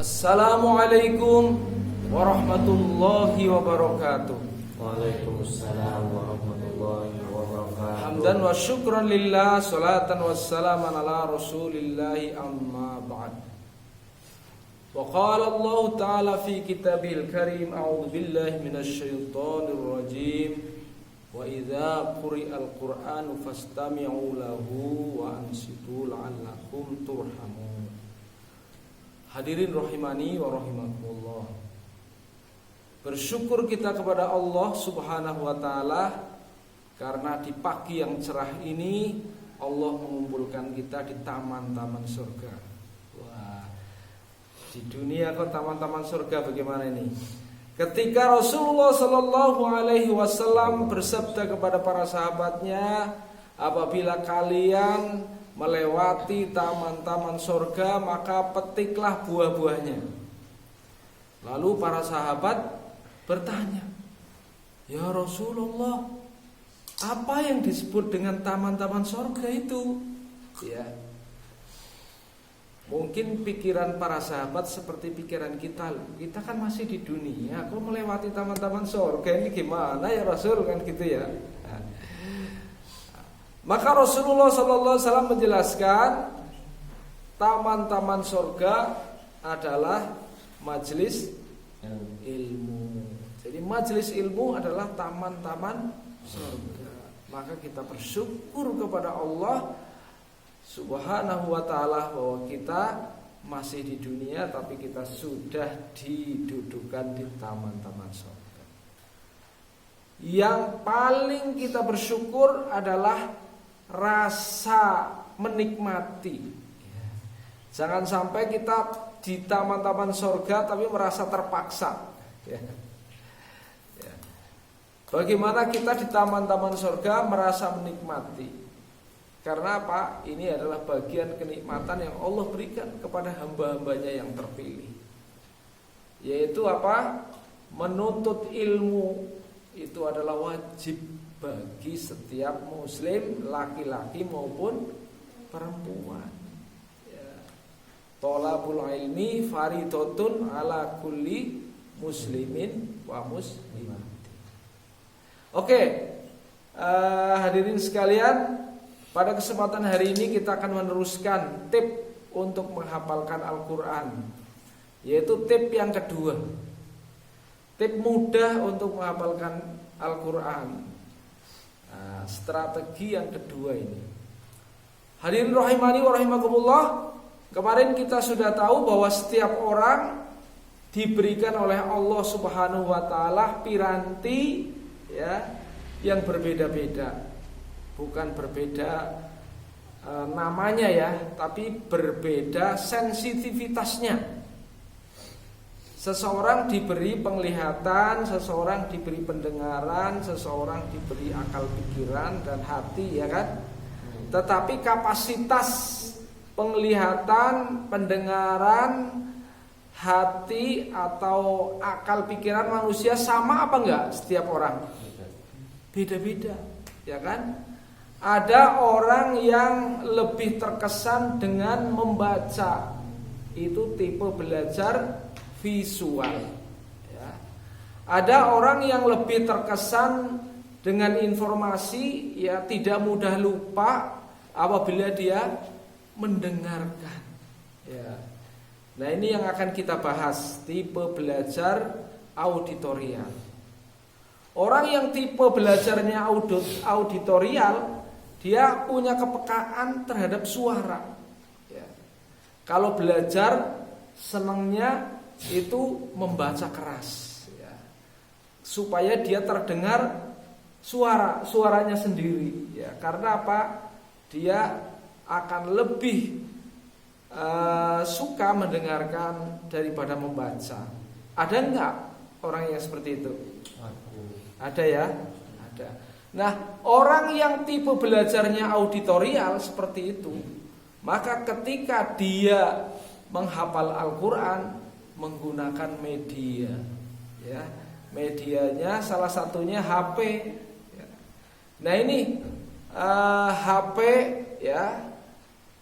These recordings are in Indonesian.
Assalamualaikum warahmatullahi wabarakatuh. Waalaikumsalam warahmatullahi wabarakatuh. Hamdan wa syukran lillah, salatan wassalaman ala rasulillahi amma ba'd. Wa qala Allah ta'ala fi kitabihil karim, a'udzu billahi minasy syaithanir rajim. Wa idza quri'al qur'anu fastami'u lahu wa ansitu la'allakum turhamun. Hadirin rahimani wa rahimakumullah. Bersyukur kita kepada Allah Subhanahu wa taala karena di pagi yang cerah ini Allah mengumpulkan kita di taman-taman surga. Wah, di dunia kok taman-taman surga bagaimana ini? Ketika Rasulullah sallallahu alaihi wasallam bersabda kepada para sahabatnya, apabila kalian melewati taman-taman surga maka petiklah buah-buahnya. Lalu para sahabat bertanya, ya Rasulullah, apa yang disebut dengan taman-taman surga itu? Ya, mungkin pikiran para sahabat seperti pikiran kita. Kita kan masih di dunia, kok melewati taman-taman surga ini gimana ya Rasul, kan gitu ya. Maka Rasulullah SAW menjelaskan taman-taman surga adalah majelis ilmu. Jadi majelis ilmu adalah taman-taman surga. Maka kita bersyukur kepada Allah Subhanahu wa ta'ala bahwa kita masih di dunia tapi kita sudah didudukan di taman-taman surga. Yang paling kita bersyukur adalah rasa menikmati. Jangan sampai kita di taman-taman surga tapi merasa terpaksa. Bagaimana kita di taman-taman surga merasa menikmati? Karena apa? Ini adalah bagian kenikmatan yang Allah berikan kepada hamba-hambanya yang terpilih. Yaitu apa? Menuntut ilmu itu adalah wajib bagi setiap muslim, laki-laki maupun perempuan. Thalabul ilmi faridatun ala kulli muslimin wa muslimat. Oke, hadirin sekalian, pada kesempatan hari ini kita akan meneruskan tip untuk menghafalkan Al-Quran, yaitu tip yang kedua. Tip mudah untuk menghafalkan Al-Quran. Strategi yang kedua ini. Hadirin rahimani wa rahimakumullah, kemarin kita sudah tahu bahwa setiap orang diberikan oleh Allah Subhanahu wa taala piranti ya yang berbeda-beda. Bukan berbeda namanya ya, tapi berbeda sensitivitasnya. Seseorang diberi penglihatan, seseorang diberi pendengaran, seseorang diberi akal pikiran dan hati, ya kan? Tetapi kapasitas penglihatan, pendengaran, hati atau akal pikiran manusia sama apa enggak setiap orang? Beda-beda, ya kan? Ada orang yang lebih terkesan dengan membaca. Itu tipe belajar visual ya. Ada orang yang lebih terkesan dengan informasi, ya tidak mudah lupa apabila dia mendengarkan ya. Nah ini yang akan kita bahas, tipe belajar auditorial. Orang yang tipe belajarnya auditorial, dia punya kepekaan terhadap suara ya. Kalau belajar senangnya itu membaca keras ya, supaya dia terdengar suaranya sendiri ya. Karena apa? Dia akan lebih suka mendengarkan daripada membaca. Ada enggak orang yang seperti itu? Ada ya? Ada. Nah, orang yang tipe belajarnya auditorial seperti itu, maka ketika dia menghafal Al-Quran menggunakan media ya, medianya salah satunya HP ya. Nah ini HP ya,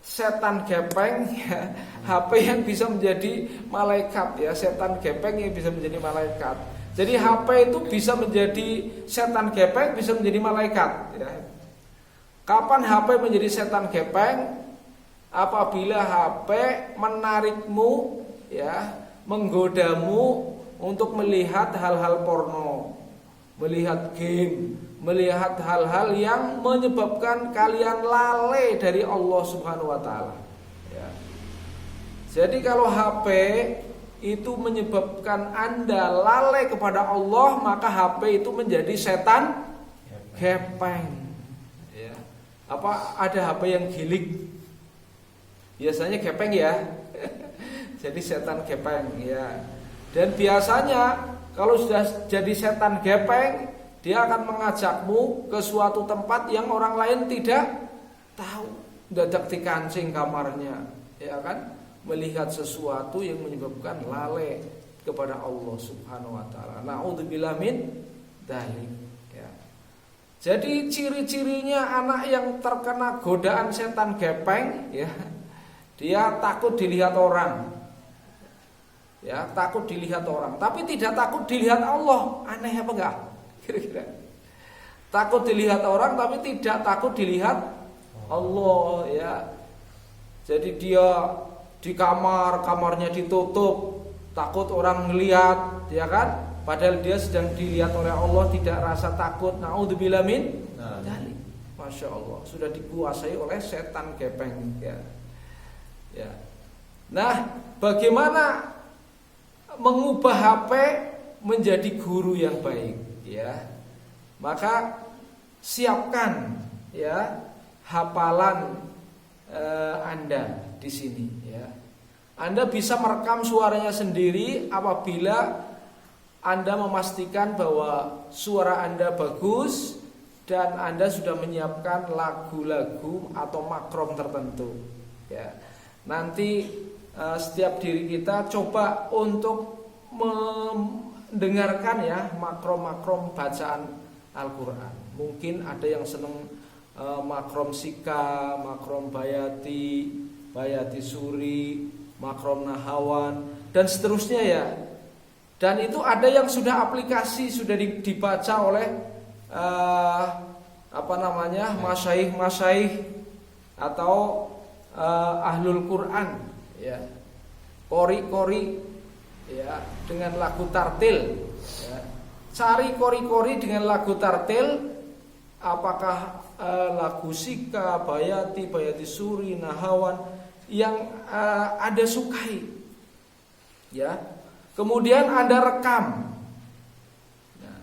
setan gepeng ya, HP yang bisa menjadi malaikat ya, setan gepeng yang bisa menjadi malaikat. Jadi HP itu bisa menjadi setan gepeng, bisa menjadi malaikat ya. Kapan HP menjadi setan gepeng? Apabila HP menarikmu ya, menggodamu untuk melihat hal-hal porno, melihat game, melihat hal-hal yang menyebabkan kalian lalai dari Allah Subhanahu wa taala ya. Jadi kalau HP itu menyebabkan Anda lalai kepada Allah, maka HP itu menjadi setan gepeng ya. Apa ada HP yang gilik? Biasanya gepeng ya. Jadi setan gepeng ya. Dan biasanya kalau sudah jadi setan gepeng, dia akan mengajakmu ke suatu tempat yang orang lain tidak tahu. Dadak dikancing kamarnya, ya kan? Melihat sesuatu yang menyebabkan lalai kepada Allah Subhanahu wa taala. Nauzubillah min dzalik ya. Jadi ciri-cirinya anak yang terkena godaan setan gepeng ya, dia takut dilihat orang. Ya, takut dilihat orang, tapi tidak takut dilihat Allah. Aneh apa enggak? Kira-kira. Takut dilihat orang tapi tidak takut dilihat Allah ya. Jadi dia di kamarnya ditutup, takut orang melihat, ya kan? Padahal dia sedang dilihat oleh Allah, tidak rasa takut. Nauzubillah min dzalik. Masya Allah, sudah dikuasai oleh setan gepeng ya. Ya. Nah, bagaimana mengubah HP menjadi guru yang baik ya? Maka siapkan ya hafalan Anda di sini ya. Anda bisa merekam suaranya sendiri apabila Anda memastikan bahwa suara Anda bagus dan Anda sudah menyiapkan lagu-lagu atau makrom tertentu ya. Nanti setiap diri kita coba untuk mendengarkan ya makrom-makrom bacaan Al-Quran. Mungkin ada yang senang makrom sika, makrom bayati, bayati suri, makrom nahawan dan seterusnya ya. Dan itu ada yang sudah aplikasi, sudah dibaca oleh masyaikh atau ahlul Quran ya, kori ya, dengan lagu tartil ya. Cari kori dengan lagu tartil, apakah lagu sika, bayati suri, nahawan yang Anda sukai ya. Kemudian Anda rekam. Nah,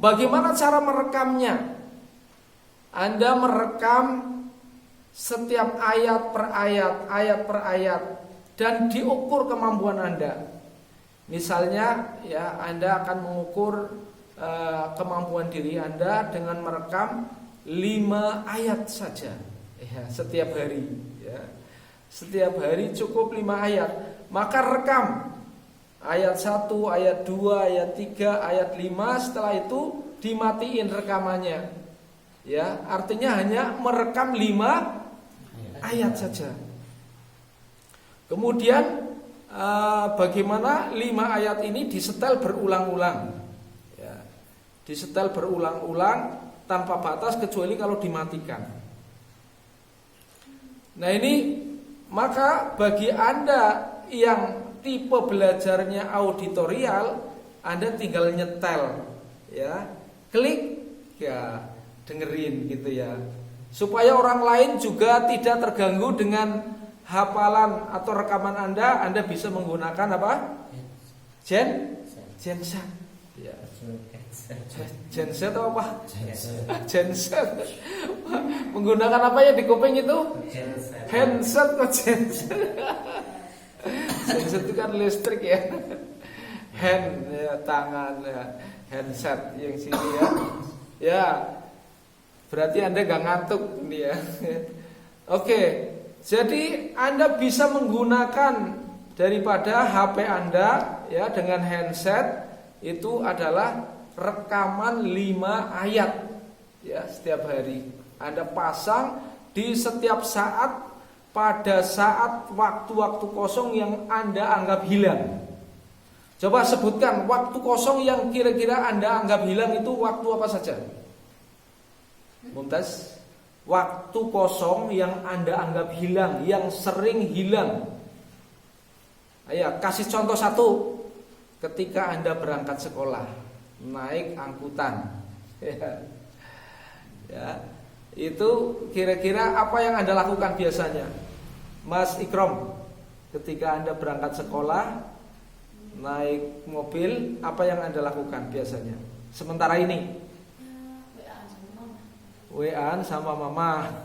bagaimana cara merekamnya? Anda merekam setiap ayat per ayat dan diukur kemampuan Anda. Misalnya ya, Anda akan mengukur kemampuan diri Anda dengan merekam 5 ayat saja ya, setiap hari ya. Setiap hari cukup 5 ayat. Maka rekam ayat 1, ayat 2, ayat 3, ayat 5. Setelah itu dimatiin rekamannya ya. Artinya hanya merekam 5 ayat saja. Kemudian bagaimana 5 ayat ini disetel berulang-ulang ya. Disetel berulang-ulang tanpa batas kecuali kalau dimatikan. Nah ini, maka bagi Anda yang tipe belajarnya auditorial, Anda tinggal nyetel ya, klik ya, dengerin gitu ya. Supaya orang lain juga tidak terganggu dengan hafalan atau rekaman Anda bisa menggunakan apa? Genset. Ya. Genset atau apa? Genset. Menggunakan apa ya di kuping itu? Handset kok genset. Genset itu kan listrik ya. Hand ya, tangan ya. Handset yang sini ya. Ya. Berarti Anda gak ngantuk ini ya. Oke. Jadi Anda bisa menggunakan daripada HP Anda ya dengan handset itu adalah rekaman 5 ayat ya setiap hari. Anda pasang di setiap saat pada saat waktu-waktu kosong yang Anda anggap hilang. Coba sebutkan waktu kosong yang kira-kira Anda anggap hilang itu waktu apa saja? Mumtaz, waktu kosong yang Anda anggap hilang, yang sering hilang. Ayo kasih contoh satu. Ketika Anda berangkat sekolah, naik angkutan, ya, itu kira-kira apa yang Anda lakukan biasanya, Mas Ikrom? Ketika Anda berangkat sekolah, naik mobil, apa yang Anda lakukan biasanya? Sementara ini WA-an sama mama.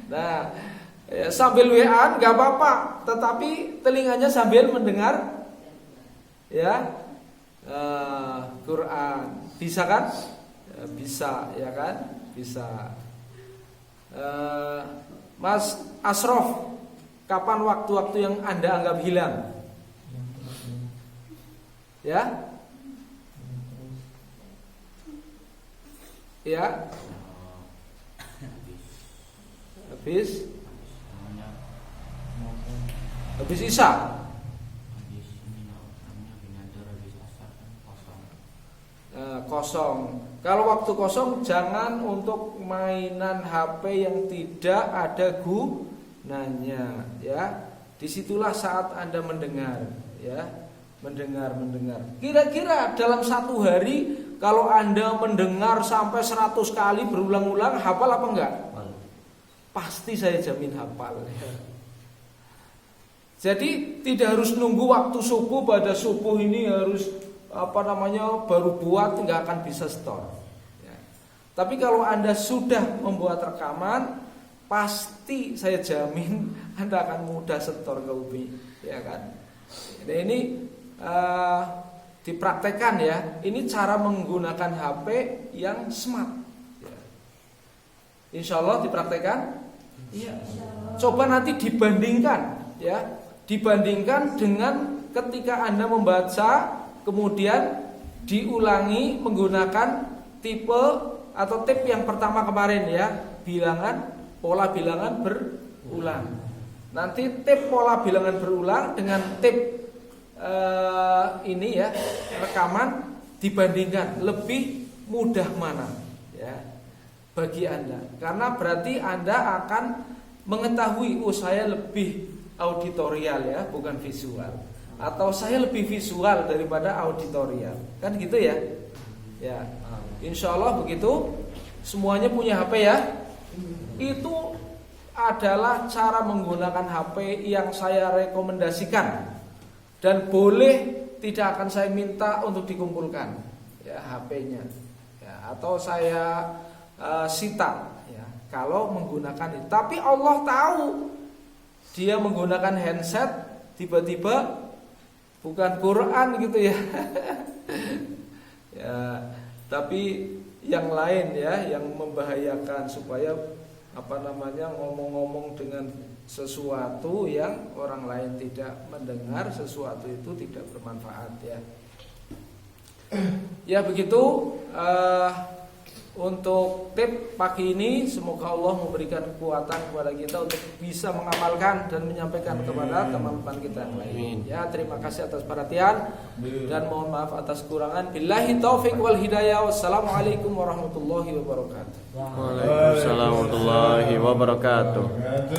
Nah, ya, sambil WA-an gak apa-apa, tetapi telinganya sambil mendengar ya Quran. Bisa kan? Bisa, ya kan? Bisa. Mas Asrof, kapan waktu-waktu yang Anda anggap hilang? Ya? Ya? Habis Isya. Kosong. Kalau waktu kosong jangan untuk mainan HP yang tidak ada gunanya, ya. Disitulah saat Anda mendengar, ya, mendengar. Kira-kira dalam satu hari kalau Anda mendengar sampai 100 kali berulang-ulang, hafal apa enggak? Pasti saya jamin hafal, ya. Jadi tidak harus nunggu waktu subuh, pada subuh ini harus baru buat, nggak akan bisa store, ya. Tapi kalau Anda sudah membuat rekaman, pasti saya jamin Anda akan mudah setor ke UBI, ya kan? Nah, ini dipraktekkan, ya. Ini cara menggunakan HP yang smart, ya. Insya Allah dipraktekkan, ya. Coba nanti dibandingkan, ya. Dibandingkan dengan ketika Anda membaca, kemudian diulangi menggunakan tipe atau tip yang pertama kemarin, ya, pola bilangan berulang. Nanti tip pola bilangan berulang dengan tip ini, ya, rekaman, dibandingkan lebih mudah mana, ya, bagi Anda. Karena berarti Anda akan mengetahui, saya lebih auditorial, ya, bukan visual, atau saya lebih visual daripada auditorial, kan gitu, ya. Ya, insya Allah begitu. Semuanya punya HP, ya. Itu adalah cara menggunakan HP yang saya rekomendasikan, dan boleh tidak akan saya minta untuk dikumpulkan, ya, HP-nya, ya, atau saya sita, ya, kalau menggunakan itu. Tapi Allah tahu dia menggunakan handset, tiba-tiba bukan Quran gitu, ya. Ya, tapi yang lain, ya, yang membahayakan, supaya ngomong-ngomong dengan sesuatu yang orang lain tidak mendengar, sesuatu itu tidak bermanfaat, ya. Ya begitu untuk tip pagi ini. Semoga Allah memberikan kekuatan kepada kita untuk bisa mengamalkan dan menyampaikan kepada teman-teman kita yang lain. Ya, terima kasih atas perhatian dan mohon maaf atas kekurangan. Billahi taufik wal hidayah. Wassalamualaikum warahmatullahi wabarakatuh. Waalaikumsalam warahmatullahi wabarakatuh.